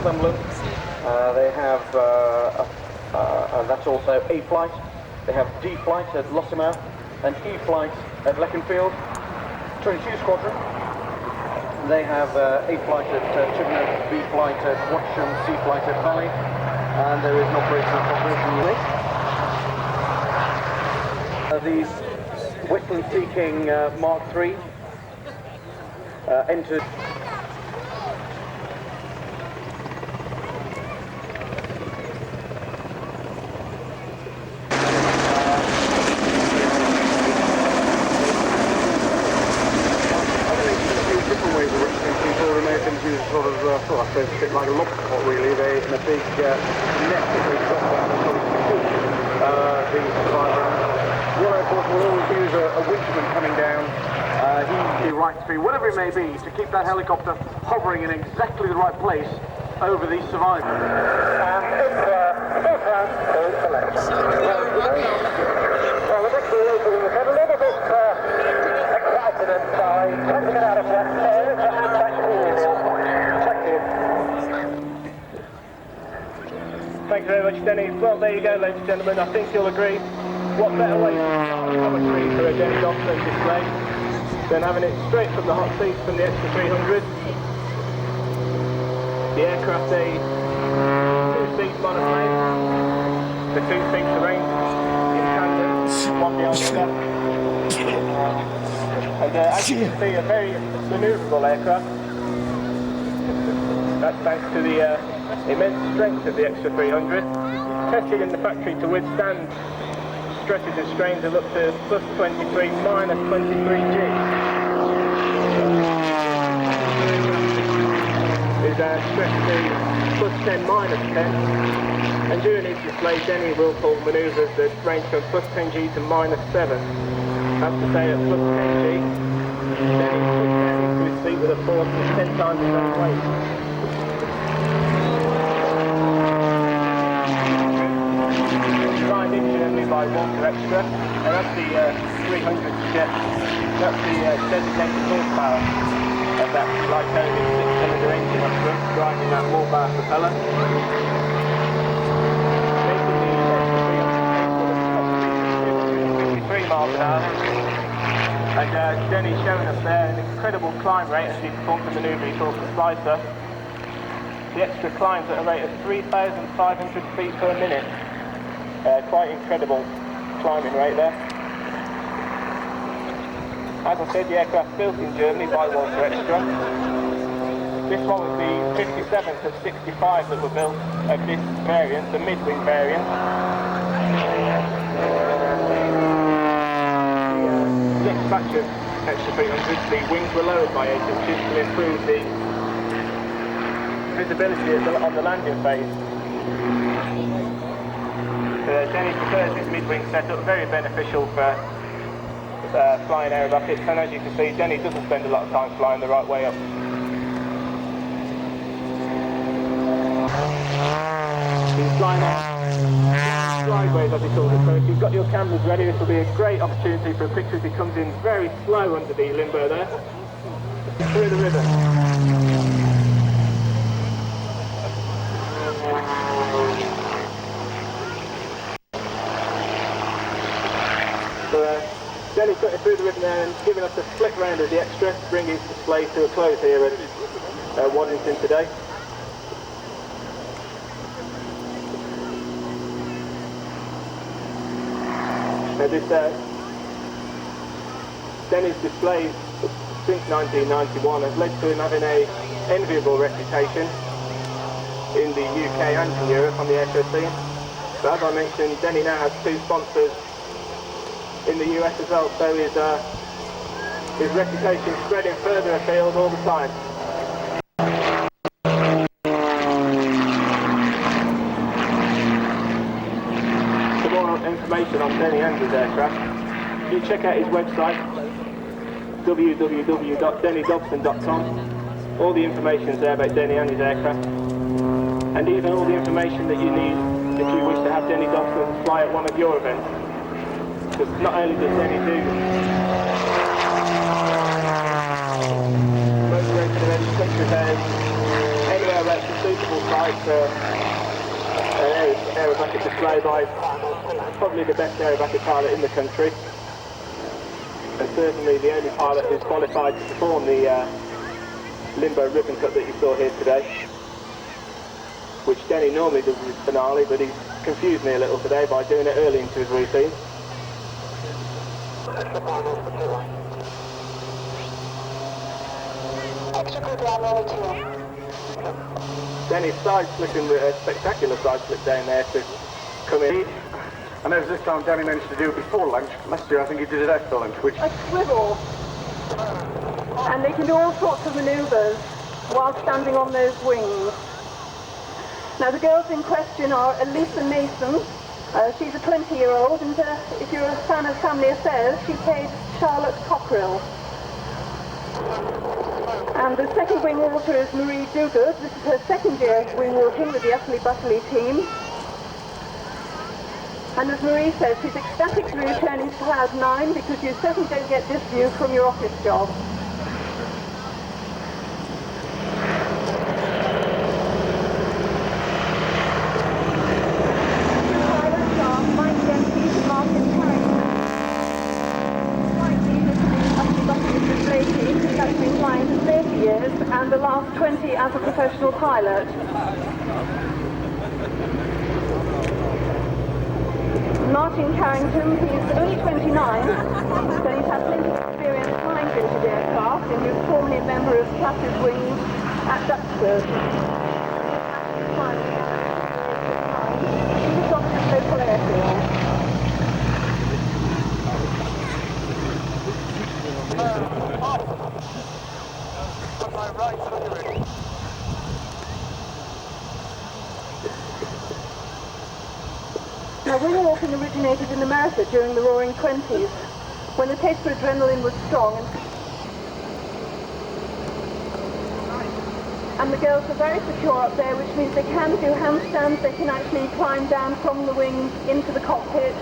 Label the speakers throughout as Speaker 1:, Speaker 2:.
Speaker 1: Northumberland. They have, that's also A flight. They have D flight at Lossiemouth and E flight at Leconfield. 22 Squadron. They have A flight at Chibnall, B flight at Watcham, C flight at Valley, and there is an operational cooperation unit. These Whitland-seeking Mark III entered. Sort of, I suppose a bit like a lobster pot really, they in a big net that they drop down and sort of scoop the survivor. Well, of course, will always use a winchman coming down. He right through, whatever it may be, to keep that helicopter hovering in exactly the right place over the survivor. And it's both rounds to select. Well, the next year we get a little bit excited and I tend to get out of breath. Thank you very much, Denny. Well, there you go, ladies and gentlemen. I think you'll agree. What better way to start commentary for a Denny Dobson display than having it straight from the hot seats from the Extra 300. The aircraft, a two-seat monoplane. The two seats arranged in tandem, one behind the other. And as you can see, a very manoeuvrable aircraft. That's thanks to the immense strength of the Extra 300, tested in the factory to withstand stresses and strains of up to plus 23, minus 23 G. Is stressed to plus 10, minus 10. And during these displays, Denny will pull manoeuvres that range from plus 10 G to minus 7. That's to say, at plus 10 G, Denny puts down into his seat with a force of 10 times his own weight. Designed in Germany by Walter Extra, and that's the 300 jet, that's the designated horsepower of that Lyconian 6-cylinder engine up front, driving that Morbar propeller. Making the Extra 300 53 miles an hour, and Denny's showing us there an incredible climb rate as he performs the manoeuvre he calls the slicer. The Extra climbs at a rate of 3,500 feet per minute. Quite incredible climbing rate there. As I said, the aircraft built in Germany by Walter Extra. This one was the 57th of 65 that were built of this variant, the mid-wing variant. The next batch of Extra 300s, the wings were lowered by 8 inches to improve the visibility on the landing phase. Denny prefers his mid-wing setup, very beneficial for flying aerobatics, and as you can see, Denny doesn't spend a lot of time flying the right way up. He's flying on sideways, as he calls it, so if you've got your cameras ready, this will be a great opportunity for a picture as he comes in very slow under the limbo there, through the river. Denny's putting through the ribbon there and giving us a flick round of the Extra, bringing his display to a close here at Waddington today. Now this Denny's displays since 1991 has led to him having an enviable reputation in the UK and in Europe on the airshow scene. But as I mentioned, Denny now has two sponsors in the US as well, so his reputation is spreading further afield all the time. For more information on Denny and his aircraft, you check out his website www.dennydobson.com. All the information is there about Denny and his aircraft, and even all the information that you need if you wish to have Denny Dobson fly at one of your events. Because not only does Denny do motor racing events, country fairs, anywhere else,
Speaker 2: beautiful sight. Aerobatic display by probably the best aerobatic pilot in the country, and certainly the only pilot who's qualified to perform the limbo ribbon cut that you saw here today, which Denny normally does his finale, but he's confused me a little today by doing it early into his routine. Denny's side slipping with a spectacular side slip down there to come in.
Speaker 1: I noticed this time Danny managed to do it before lunch. Last year I think he did it after lunch, which...
Speaker 3: A swivel. And they can do all sorts of manoeuvres while standing on those wings. Now the girls in question are Elisa Mason. She's a 20-year-old, and if you're a fan of Family Affairs, she played Charlotte Cockerill. And the second wing walker is Marie Duguid. This is her second year wing walking with the Utterly Butterly team. And as Marie says, she's ecstatic to be returning to Cloud 9 because you certainly don't get this view from your office job. And the last 20 as a professional pilot. Martin Carrington, he's only 29, so he's had plenty of experience flying vintage aircraft, and he was formerly a member of Classic Wings at Duxford. He was on the local airfield. Now, wing walking originated in America during the Roaring '20s, when the taste for adrenaline was strong, and the girls are very secure up there, which means they can do handstands, they can actually climb down from the wings into the cockpit.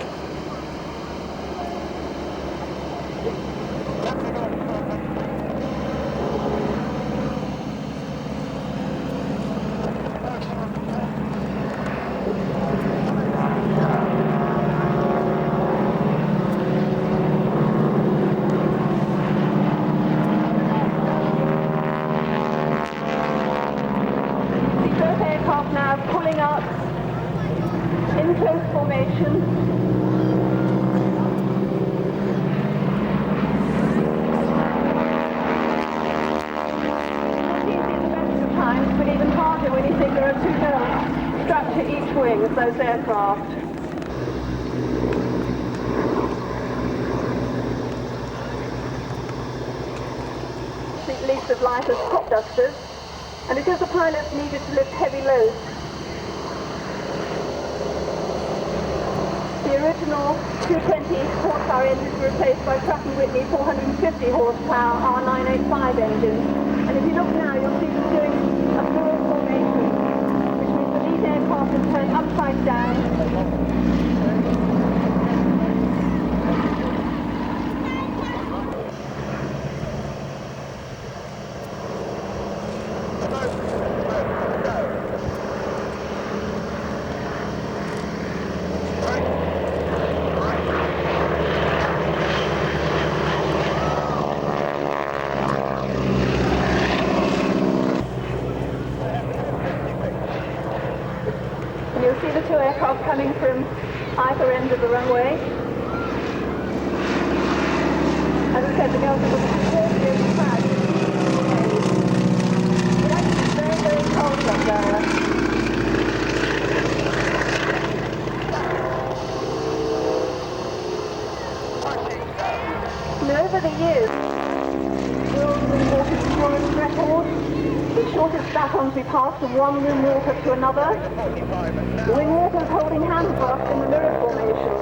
Speaker 3: Those aircraft. The least of life as crop dusters, and because the pilots needed to lift heavy loads, the original 220 horsepower engines were replaced by Pratt & Whitney 450 horsepower R985 engines. And if you look now, you'll see them doing a mirror formation, which means the lead aircraft is turned upside down. Coming from either end of the runway. As I said, the girls are looking forward to the crowd. It's actually very, very cold up there. And over the years, World Wing Walker's Tourist record, the shortest batons we passed from one wing walker to another. The wing walkers holding hands fast in the mirror formation.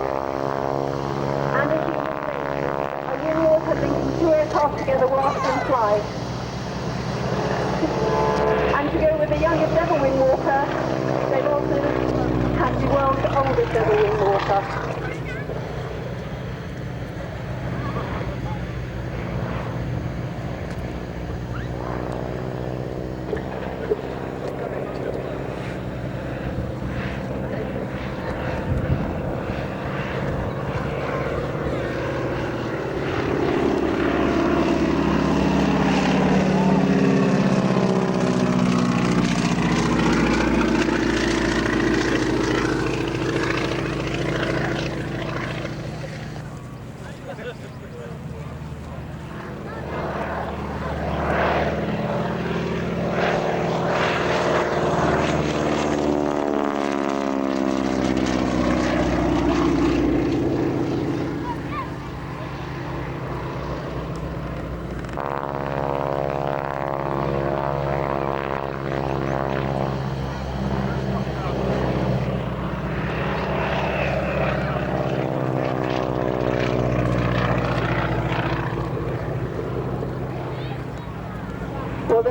Speaker 3: And as you can see, a wing walker linking two aircraft together whilst in flight. And to go with the youngest ever wing walker, they've also had the world's oldest ever wing walker.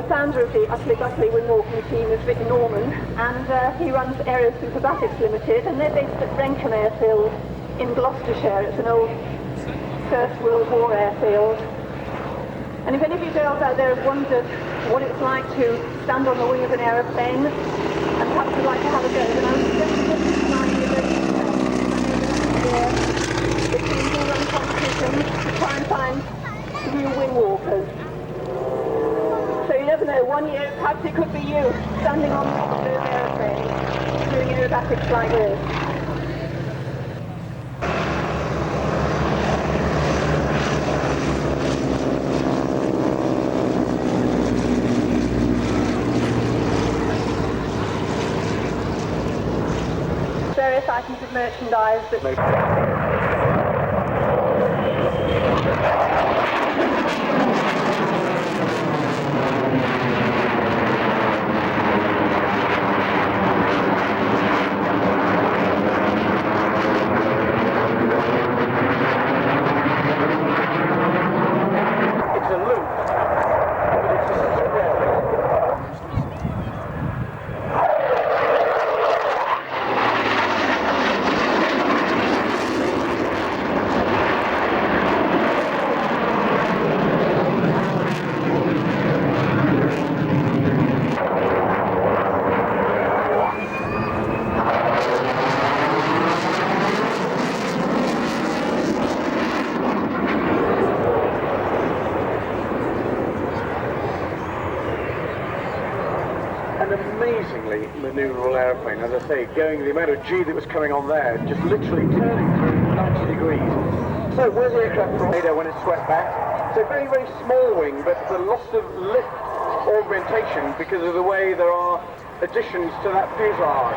Speaker 3: founder of the Utterly Butterly Windwalking team is Vic Norman, and he runs Aero Superbatics Limited, and they're based at Wrentham Airfield in Gloucestershire. It's an old First World War airfield. And if any of you girls out there have wondered what it's like to stand on the wing of an aeroplane, and perhaps would like to have a go, then I would suggest just remind you that the teams will run competitions to try and find new wing walkers. So you never know, one year perhaps it could be you standing on those aeroplanes doing aerobatics like this. Various items of merchandise that
Speaker 1: It's a loop, but it's a square. An amazingly manoeuvrable aeroplane, as I say, going the amount of G that was coming on there, just literally turning through 90 degrees. So where's the aircraft from when it's swept back? So very, very small wing, but the loss of lift augmentation because of the way there are additions to that fuselage.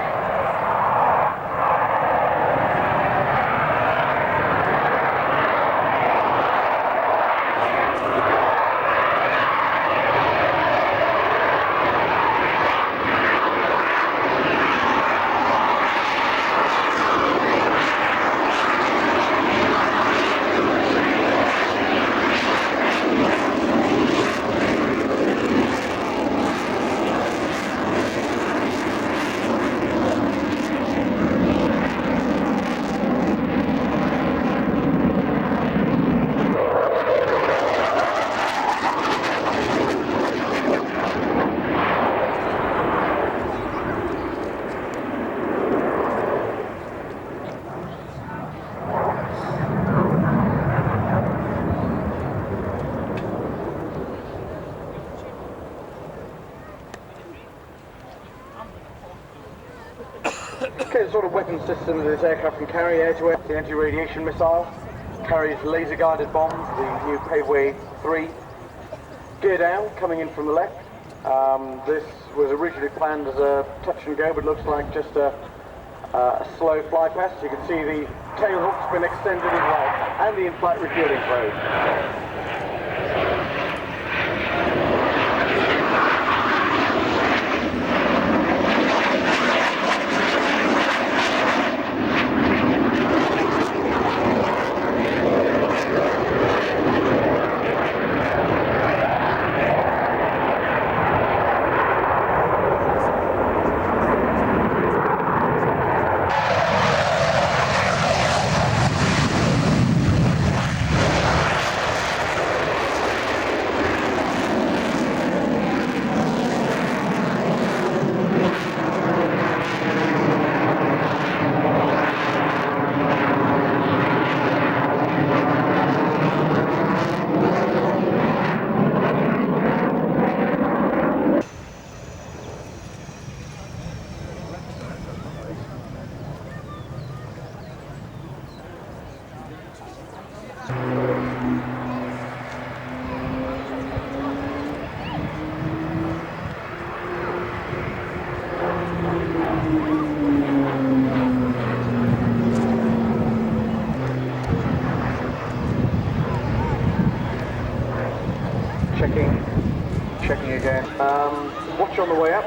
Speaker 1: Okay, the sort of weapon system that this aircraft can carry: air-to-air, the anti-radiation missile, carries laser-guided bombs, the new Paveway 3, gear down, coming in from the left. This was originally planned as a touch and go, but looks like just a slow fly past. You can see the tail hook's been extended as well, and the in-flight refueling probe. Checking again. Watch on the way up.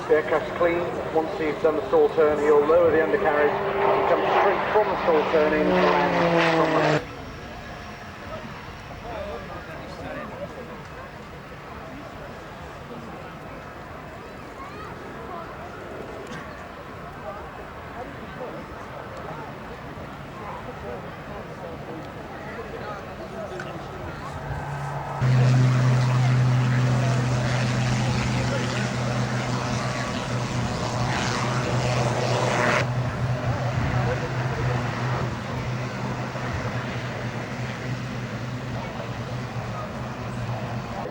Speaker 1: The aircraft's clean. Once he's done the stall turn, he'll lower the undercarriage and come straight from the stall turn in to land.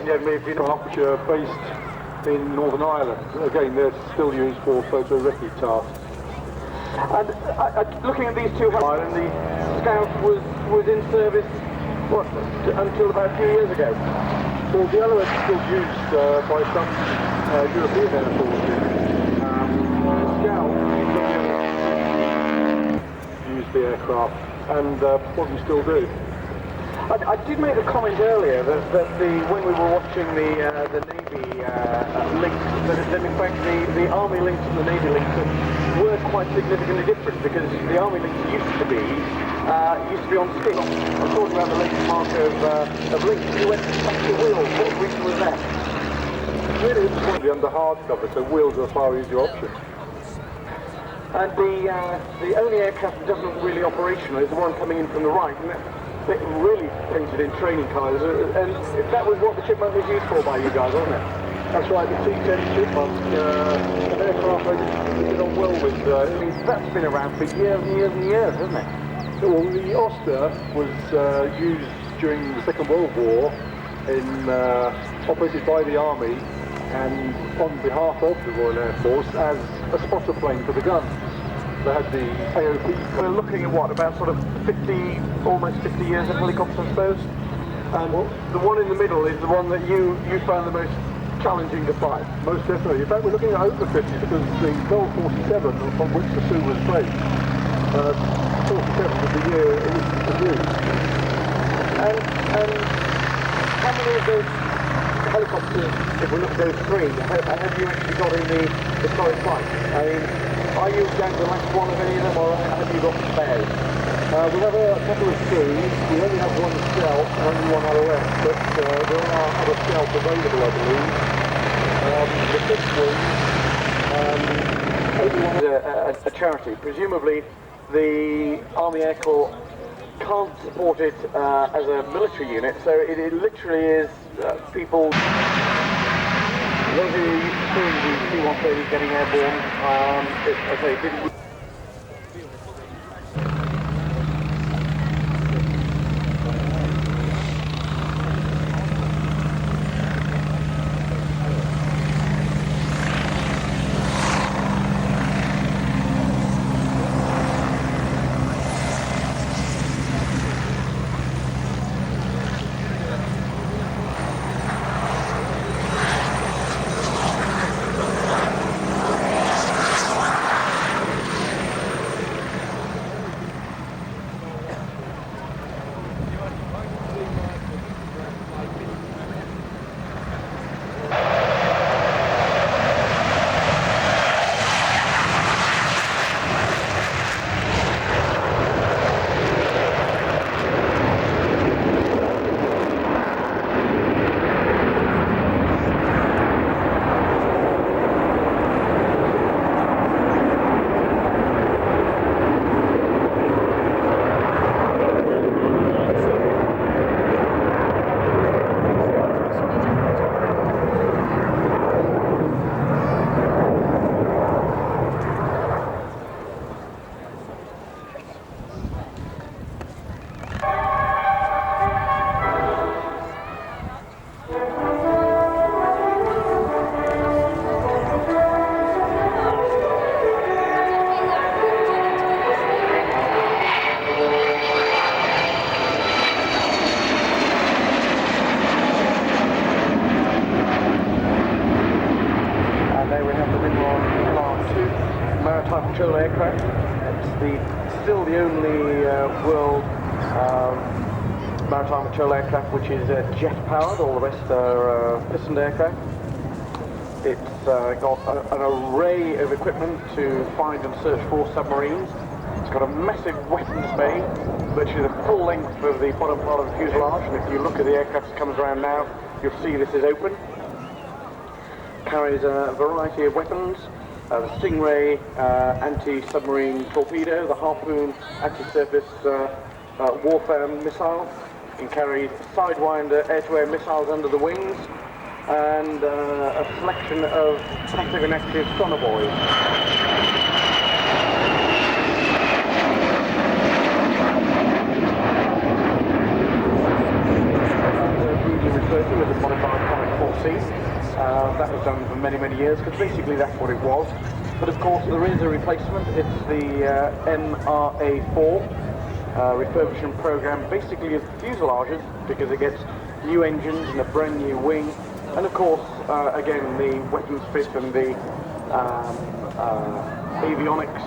Speaker 1: Yeah, maybe not.
Speaker 4: Officer based in Northern Ireland. Again, they're still used for photo recce tasks.
Speaker 1: And looking at these two, and the Scout was in service, what, until about a few years ago?
Speaker 4: Well, the Alouette is still used by some European air forces. Scout used the aircraft and probably still do.
Speaker 1: I did make the comment earlier that when we were watching the Navy links, that in fact the Army links and the Navy links were quite significantly different, because the Army links used to be on stick. I'm talking about the latest mark of links. You went back to wheels. What reason was that?
Speaker 4: Really, it's going to be under hard cover, so wheels are a far easier option.
Speaker 1: And the only aircraft that doesn't really operational is the one coming in from the right. And it really painted in training colours, and that was what the Chipmunk was used for by you guys, wasn't it?
Speaker 4: That's right, the T-10 Chipmunk, an aircraft I did on well with.
Speaker 1: That's been around for years and years and years, hasn't it?
Speaker 4: Well, the Oster was used during the Second World War, operated by the Army and on behalf of the Royal Air Force as a spotter plane for the guns. They had the AOP.
Speaker 1: We're looking at what, about sort of 50, almost 50 years of helicopter, I suppose? And the one in the middle is the one that you found the most challenging to fly.
Speaker 4: Most definitely. In fact, we're looking at over 50 because the Goal 47 from which the Sioux was based, 47 was the year it was used.
Speaker 1: And how many of those helicopters, if we look at those three, have you actually got in the historic flight? I mean, are you down to the last one of any of them, or have you got spares?
Speaker 4: We have a couple of Sioux. We only have one Scout and only one Alouette, but there are other Scouts available, I believe. The fifth one,
Speaker 1: is a charity. Presumably, the Army Air Corps can't support it as a military unit, so it literally is people. Those who used to seeing the C-130 getting airborne, as they didn't. Patrol aircraft. It's still the only world maritime patrol aircraft which is jet powered. All the rest are pistoned aircraft. It's got an array of equipment to find and search for submarines. It's got a massive weapons bay, virtually the full length of the bottom part of the fuselage, and if you look at the aircraft that comes around now, you'll see this is open. Carries a variety of weapons. The Stingray anti-submarine torpedo, the Harpoon anti-surface warfare missile. It carries Sidewinder air-to-air missiles under the wings, and a selection of passive and active sonobuoys. Referred to as a modified many, many years, because basically that's what it was. But of course there is a replacement. It's the MRA4 refurbishment program, basically of fuselages, because it gets new engines and a brand new wing, and of course again the weapons fit and the avionics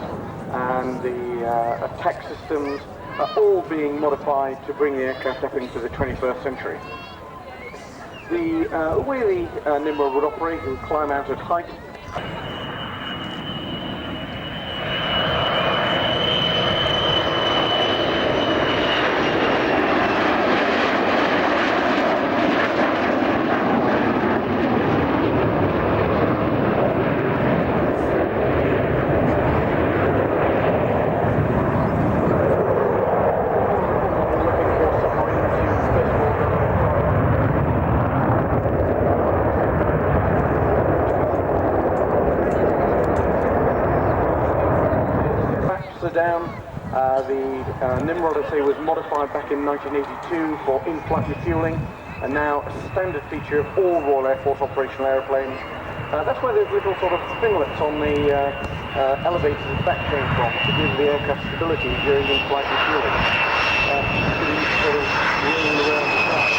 Speaker 1: and the attack systems are all being modified to bring the aircraft up into the 21st century. The way the Nimrod would operate would climb out at height. Down. The Nimrod, I say, was modified back in 1982 for in-flight refueling, and now a standard feature of all Royal Air Force operational aeroplanes. That's where those little sort of finlets on the elevators at the back came from, to give the aircraft stability during in-flight refueling. Sort of rolling around the side.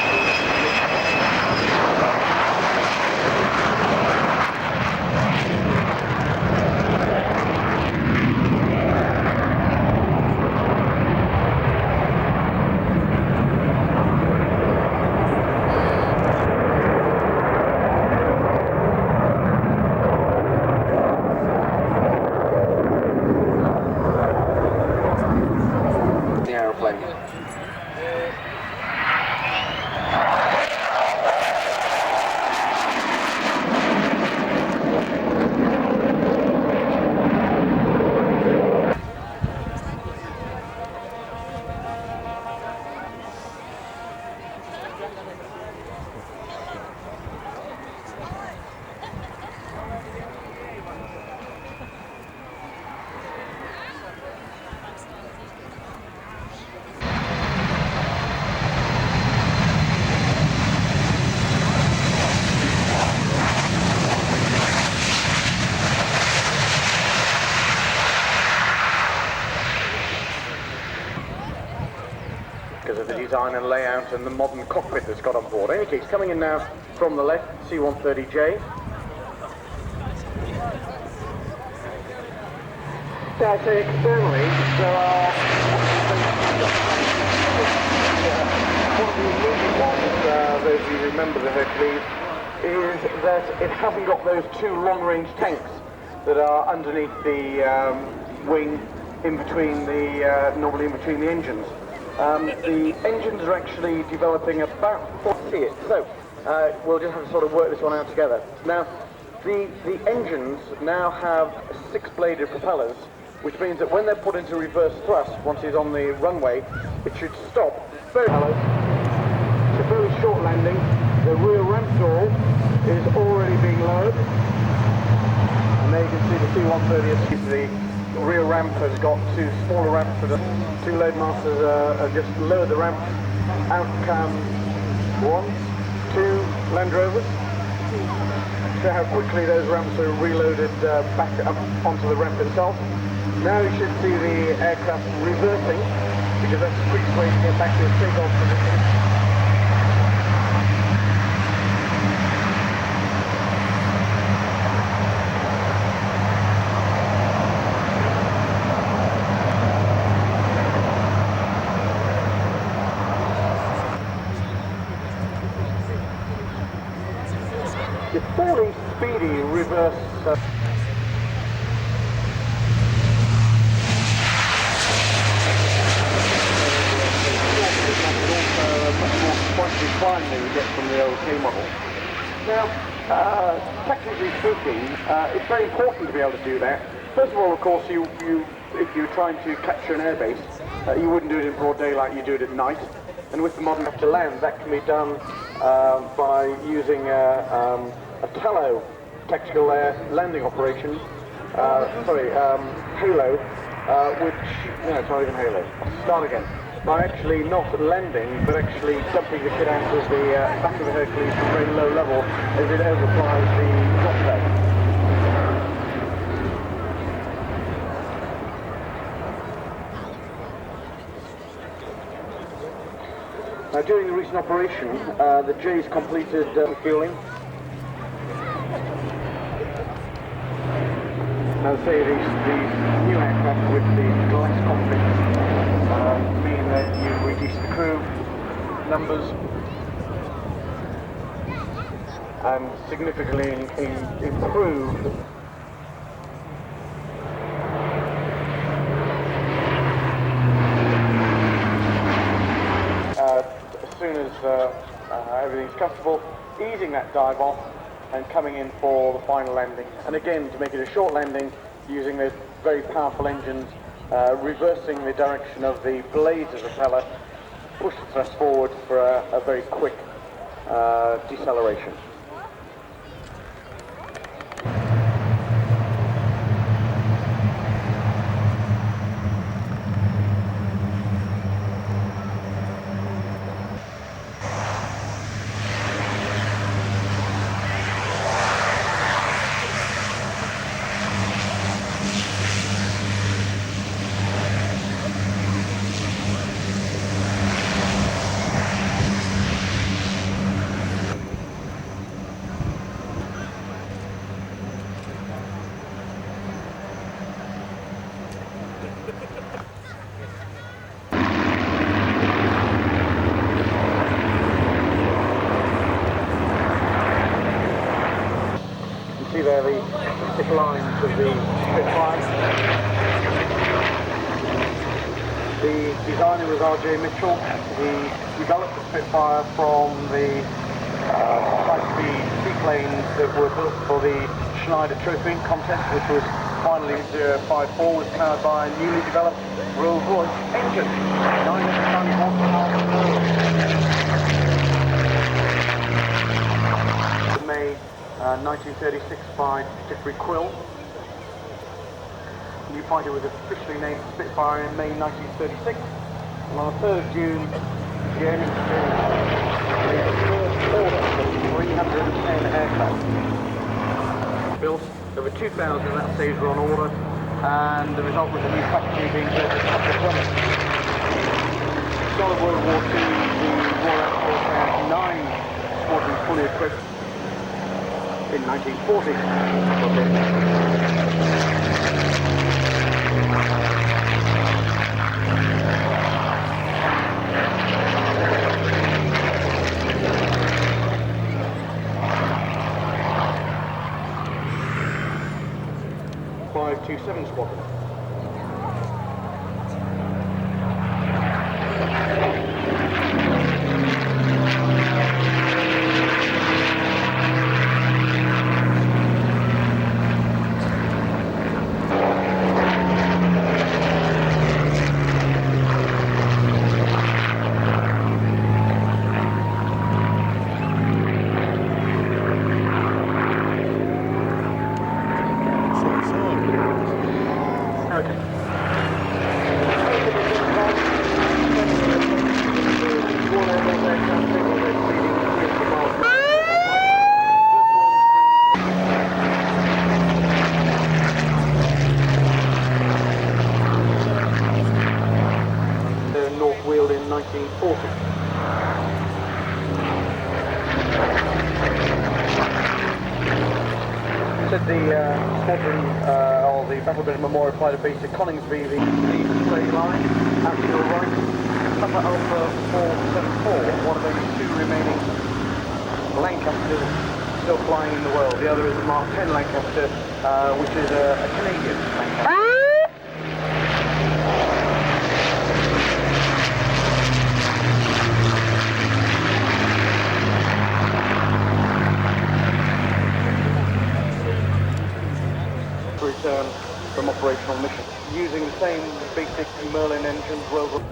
Speaker 1: Because of the design and layout and the modern cockpit that's got on board. In any case, coming in now from the left, C-130J. So I'd say externally, there are one of the immediate ones, those of you who remember the Hercules, is that it hasn't got those two long-range tanks that are underneath the wing, in between the, normally in between the engines. The engines are actually developing about 40. So we'll just have to sort of work this one out together. Now, the engines now have 6-bladed propellers, which means that when they're put into reverse thrust, once it's on the runway, it should stop. It's a very short landing. The rear ramp door is already being lowered. And there you can see the C-130. The rear ramp has got 2 smaller ramps for the 2 loadmasters have just lowered the ramp. Out come 1, 2 Land Rovers. So how quickly those ramps are reloaded back up onto the ramp itself. Now you should see the aircraft reversing, because that's the quickest way to get back to a takeoff position. It's fairly speedy reverse. Decline that you get from the old K model. Now, technically speaking, it's very important to be able to do that. First of all, of course, if you're trying to capture an airbase, you wouldn't do it in broad daylight, you do it at night. And with the modern to land, that can be done by using a Tallow tactical air landing operation. Halo, which, no, it's not even Halo. Start again. by actually not landing, but actually dumping the kit out of the back of the Hercules from very low level as it overflies the drop bay. Now, during the recent operation, the J's completed refueling. Now, say these new aircraft with the glass cockpits mean that you reduce the crew numbers and significantly improve as soon as everything's comfortable, easing that dive off and coming in for the final landing. And again, to make it a short landing, using those very powerful engines, reversing the direction of the blades of the propeller, push the thrust forward for a very quick deceleration. See there the thick lines of the Spitfire. The designer was R.J. Mitchell. He developed the Spitfire from the high-speed seaplanes that were built for the Schneider Trophy contest, which was finally 054, was powered by a newly developed Rolls-Royce engine, 900 horsepower. May 1936 by Jeffrey Quill. The new fighter was officially named Spitfire in May 1936, and on the 3rd of June, the Air Ministry made the first order for 310 aircraft. Built over 2,000 at that stage were on order, and the result was a new factory being built at Camcorder Tape. Start of World War II, the Royal Air Force had 9 squadrons fully equipped. In 1940. .527 Squadron. North wheeled in 1940. Said the squadron, or the Battle British Memorial Flight of Base at Coningsby, the display line, out to your right, Papa Alpha 474, one of only 2 remaining Lancasters still flying in the world. The other is the Mark 10 Lancaster, which is a Canadian Lancaster. Return from operational mission using the same basic Merlin engines. Well,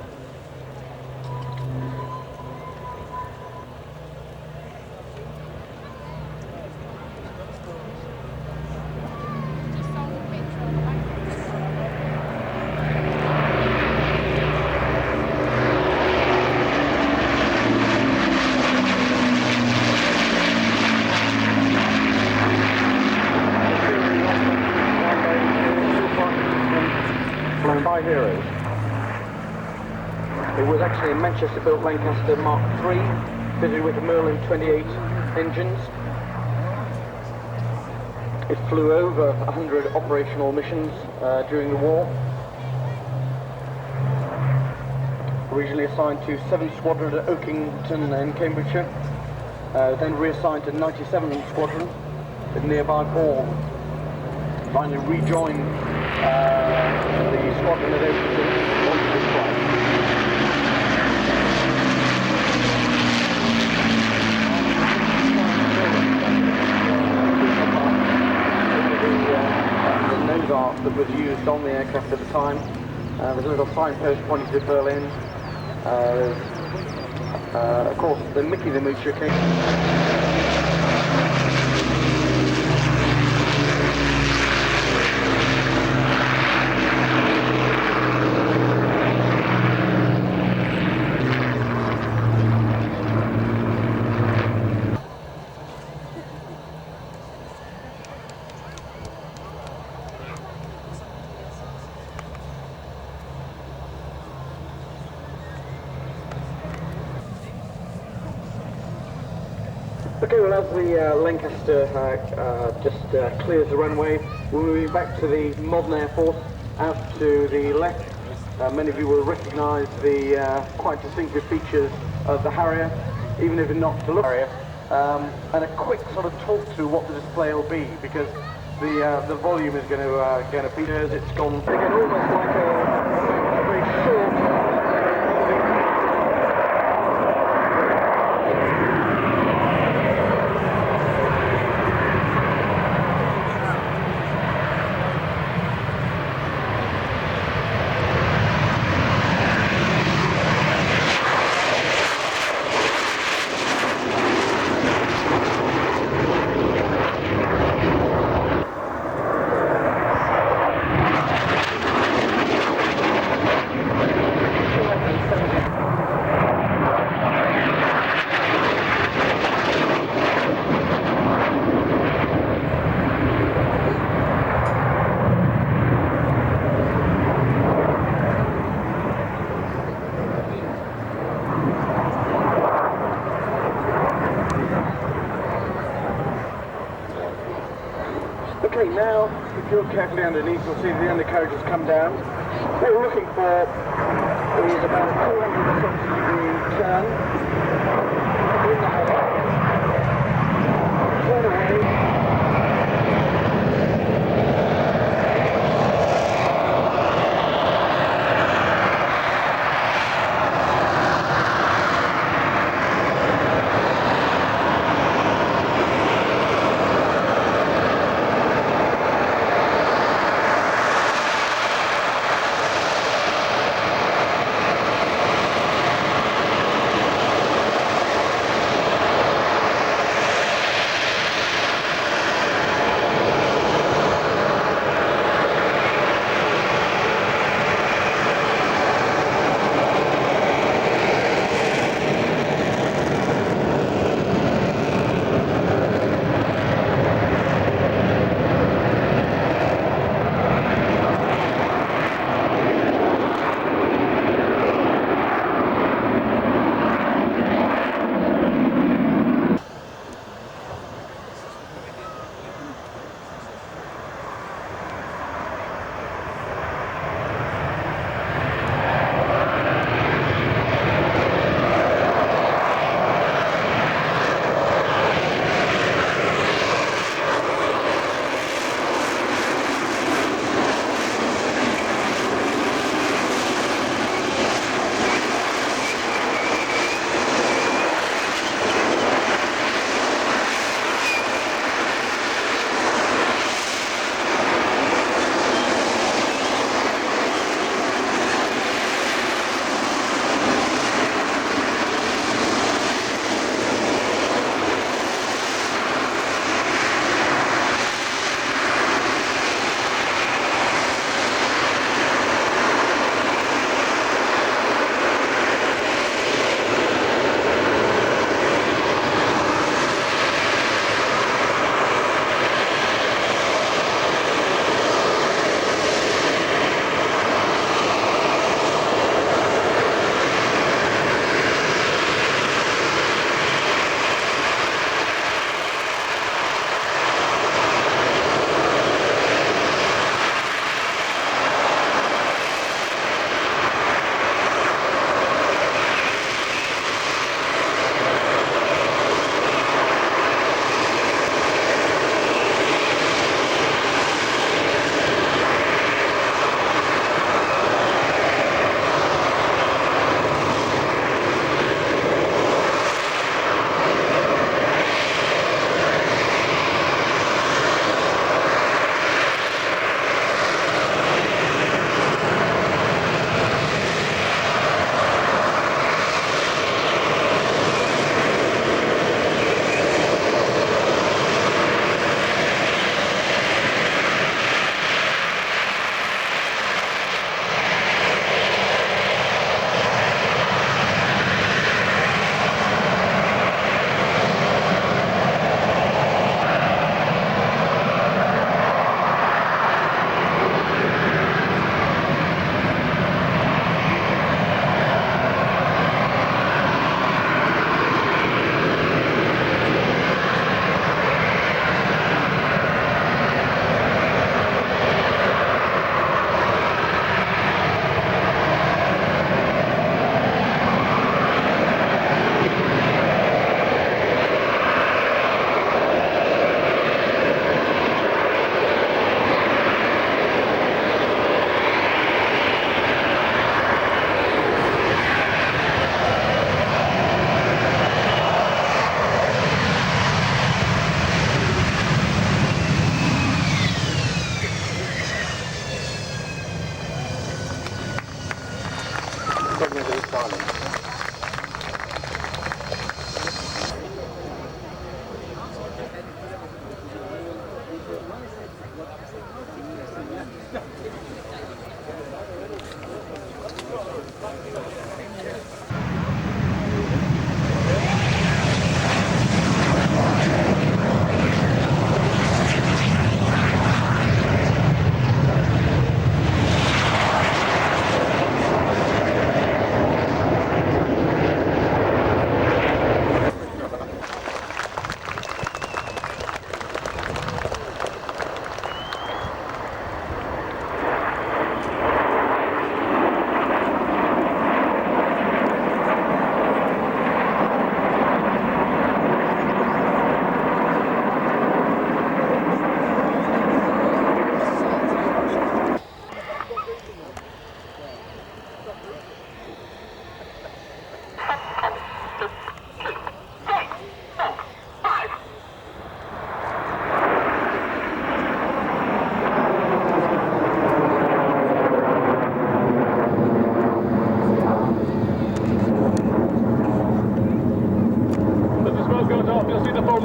Speaker 1: actually a Manchester-built Lancaster Mark III, fitted with the Merlin 28 engines. It flew over 100 operational missions during the war. Originally assigned to 7th Squadron at Oakington in Cambridgeshire, then reassigned to 97th Squadron at nearby Bourne. Finally rejoined the squadron at Oakington onto this flight. The nose art that was used on the aircraft at the time. There's a little signpost pointing to Berlin. Of course, the Mickey the Moocher came. Okay, well, as the Lancaster just clears the runway, we're moving back to the modern Air Force, out to the left. Many of you will recognise the quite distinctive features of the Harrier, even if you're not to look at Harrier, and a quick sort of talk through what the display will be, because the volume is going to be as it's gone again, almost like a very short. Okay, now, if you look carefully underneath, you'll see the undercarriage has come down. What we're looking for is about a 460-degree turn. In the header. Turn away.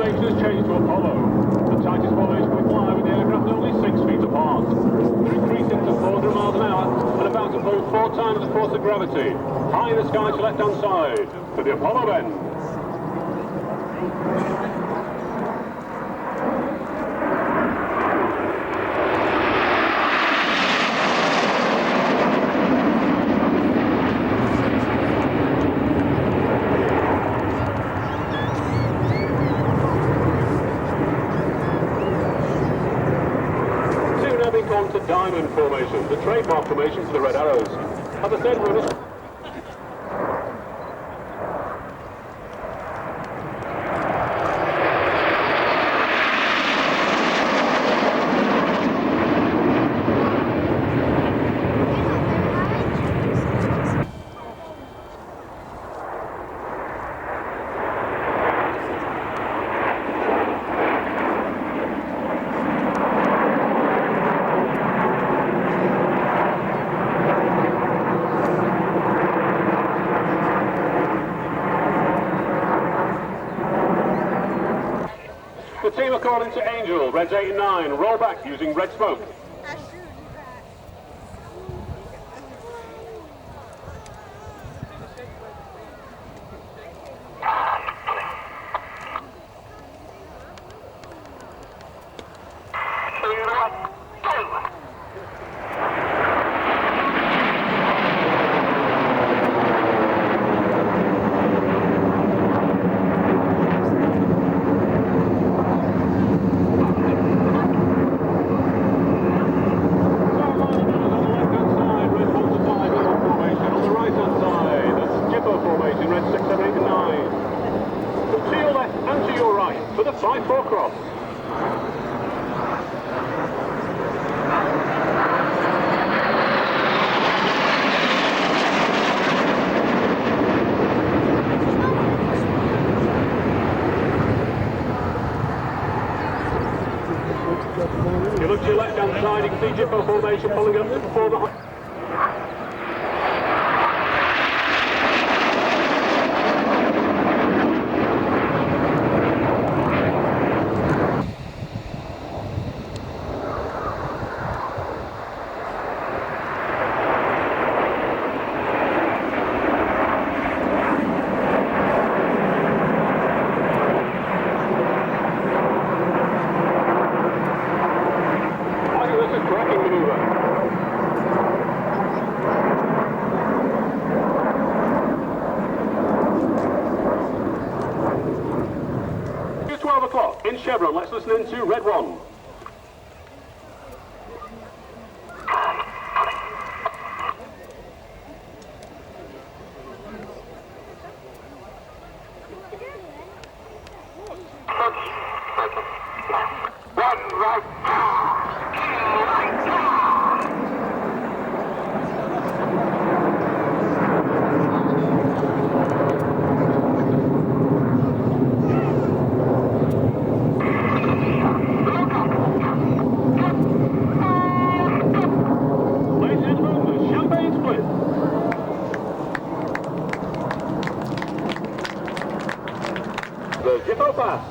Speaker 5: formation has changed to Apollo. The tightest formation will fly with the aircraft only 6 feet apart. They're increasing to 400 miles an hour and about to pull 4 times the force of gravity. High in the sky to left-hand side for the Apollo bend. To diamond formation, the trademark formation for the red arrows. As I said, runners. The team according to Angel, reds 8 and 9, roll back using red smoke. For the 5-4 cross. You look to your left-hand side, you can see Jippo formation pulling up before the... In Chevron, let's listen in to Red 1. The Jippo pass.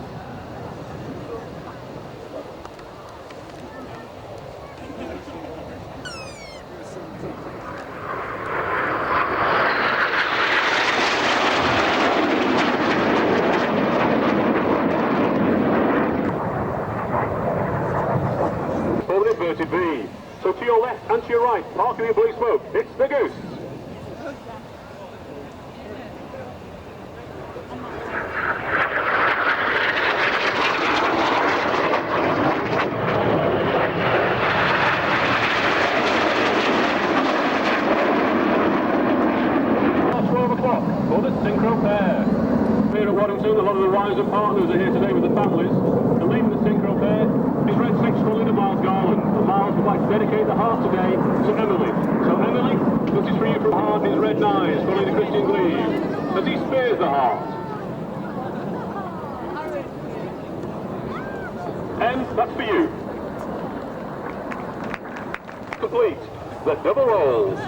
Speaker 5: Forward inverted V. So to your left and to your right, parking the blue smoke. It's the Goose. For the synchro pair. Here at Waddington, a lot of the wives and partners are here today with the families. And leading the synchro pair is Red 6 for leader Miles Garland. And Miles would like to dedicate the heart today to Emily. So Emily, this is for you from Hard in his red 9s, following the Christian Gleave, as he spares the heart. And that's for you. Complete the double rolls.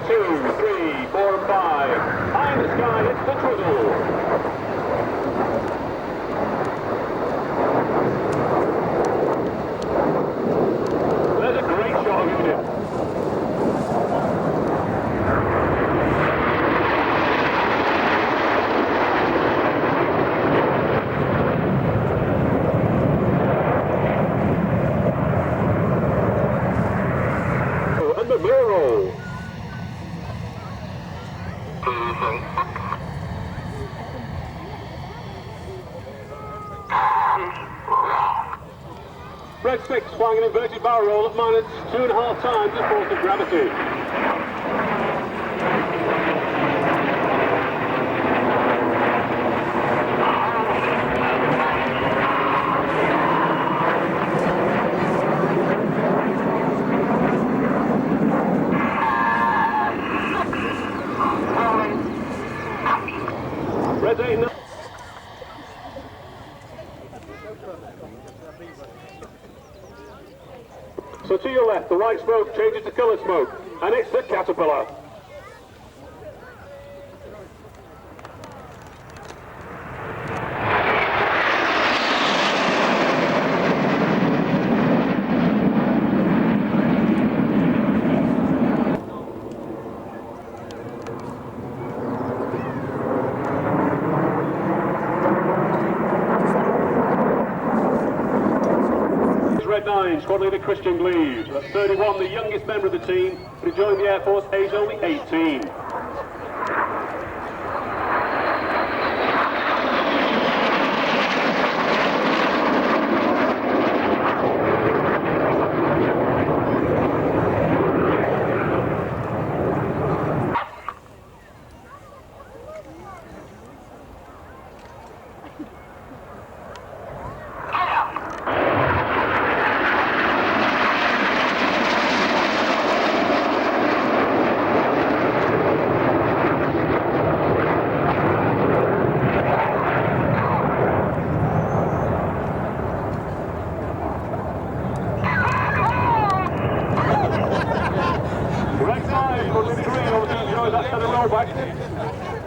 Speaker 5: 2, 3, 4 and 5. High in the sky, it's the Twiddle. There's a great shot of Unit. And the mural. Red 6 flying an inverted barrel roll at minus 2.5 times the force of gravity. Red 8 9. So to your left, the white smoke changes to colour smoke, and it's the Caterpillar. Red 9, squad leader Christian Gleaves. At 31, the youngest member of the team, but he joined the Air Force age only 18.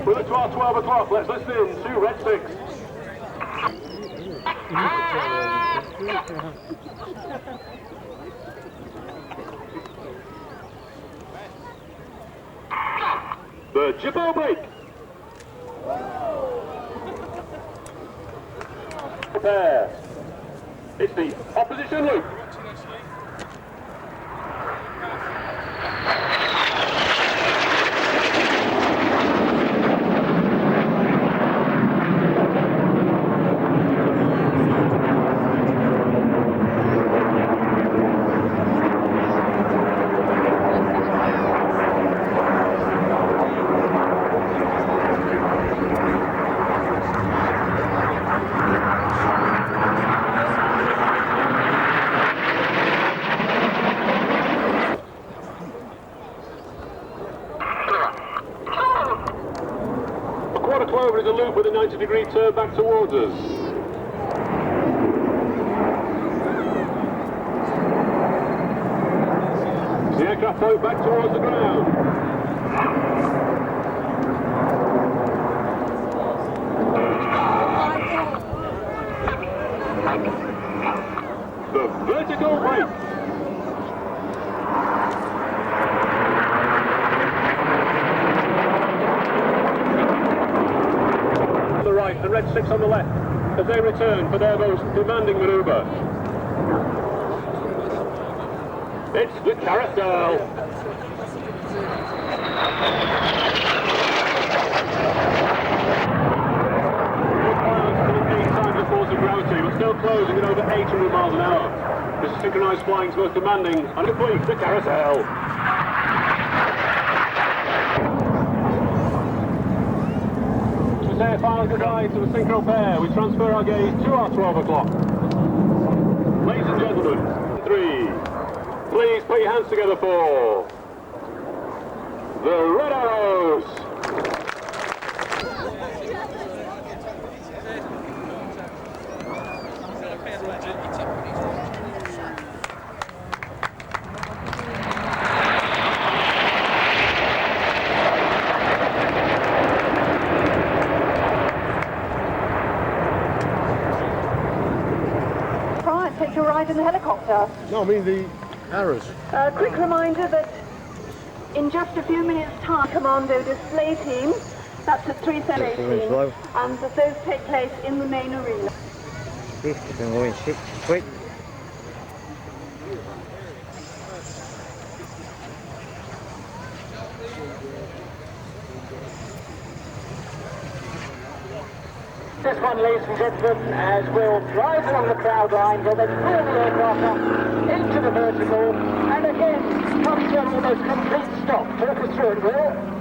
Speaker 5: We're at 12 o'clock, let's listen in to Red 6. The Jippo break. Prepare. It's the opposition loop. Clover is a loop with a 90-degree turn back towards us. The aircraft float back towards the ground. The vertical brake. And Red 6 on the left as they return for their most demanding manoeuvre. It's the carousel. Eight times the force of gravity, but still closing at over 800 miles an hour. This is synchronized flying's most demanding and complete the carousel. Say a final goodbye to the synchro pair. We transfer our gaze to our 12 o'clock. Ladies and gentlemen, 3. Please put your hands together for the Red Arrows.
Speaker 3: better.
Speaker 4: No, I mean the arrows.
Speaker 3: Quick reminder that in just a few minutes' time, Commando display team, that's at 3:18, and that those take place in the main arena.
Speaker 6: This has been going shit quick.
Speaker 7: This one, ladies and gentlemen, as we'll drive along the cloud line, we'll then pull the aircraft up into the vertical, and again come to an almost complete stop. Talk us through it, Will.